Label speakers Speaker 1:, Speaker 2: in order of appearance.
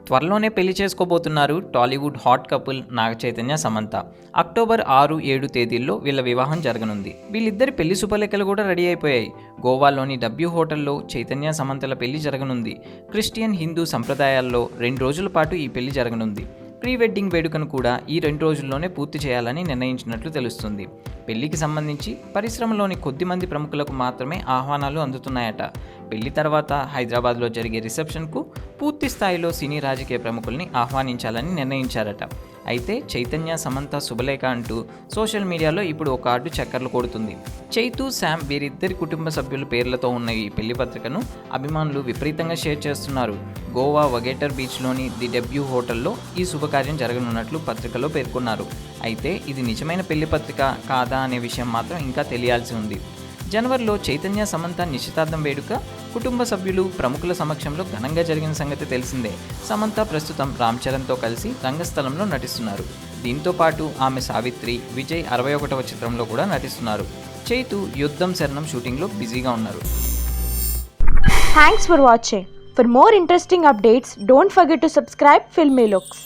Speaker 1: త్వరలోనే పెళ్లి చేసుకోబోతున్నారు Tollywood hot couple Naga Chaitanya Samantha. October 6, 7 తేదీల్లో వీళ్ళ వివాహం జరగనుంది. వీళ్ళిద్దరి పెళ్లి శుభలేఖలు కూడా రెడీ అయిపోయాయి. గోవాలోని డబ్ల్యూ హోటల్లో చైతన్య సమంతల పెళ్లి జరగనుంది. క్రిస్టియన్, హిందూ సంప్రదాయాల్లో 2 రోజుల పాటు ఈ పెళ్లి జరగనుంది. ప్రీ వెడ్డింగ్ వేడుకను కూడా ఈ 2 రోజుల్లోనే పూర్తి చేయాలని నిర్ణయించినట్లు తెలుస్తుంది. పెళ్లికి సంబంధించి పరిశ్రమలోని కొద్దిమంది ప్రముఖులకు మాత్రమే ఆహ్వానాలు అందుతున్నాయట. పెళ్లి తర్వాత హైదరాబాద్లో జరిగే రిసెప్షన్కు పూర్తి స్థాయిలో సినీ రాజకీయ ప్రముఖుల్ని ఆహ్వానించాలని నిర్ణయించారట. అయితే చైతన్య సమంత శుభలేఖ అంటూ సోషల్ మీడియాలో ఇప్పుడు ఒక కార్డు చక్కర్లు కొడుతుంది. చైతు, శామ్ వీరిద్దరి కుటుంబ సభ్యుల పేర్లతో ఉన్న ఈ పెళ్లి పత్రికను అభిమానులు విపరీతంగా షేర్ చేస్తున్నారు. గోవా వగేటర్ బీచ్లోని ది డబ్ల్యూ హోటల్లో ఈ శుభకార్యం జరగనున్నట్లు పత్రికలో పేర్కొన్నారు. అయితే ఇది నిజమైన పెళ్లి పత్రిక కాదా అనే విషయం మాత్రం ఇంకా తెలియాల్సి ఉంది. జనవరిలో చైతన్య సమంత నిశ్చితార్థం వేడుక కుటుంబ సభ్యులు, ప్రముఖుల సమక్షంలో ఘనంగా జరిగిన సంగతి తెలిసిందే. సమంత ప్రస్తుతం రామ్ చరణ్తో కలిసి రంగస్థలంలో నటిస్తున్నారు. దీంతో పాటు ఆమె సావిత్రి, విజయ్ 61వ చిత్రంలో కూడా నటిస్తున్నారు. చైతు యుద్ధం శరణం షూటింగ్లో బిజీగా ఉన్నారు.
Speaker 2: Thanks for watching. For more interesting updates, don't forget to subscribe Filmy Looks.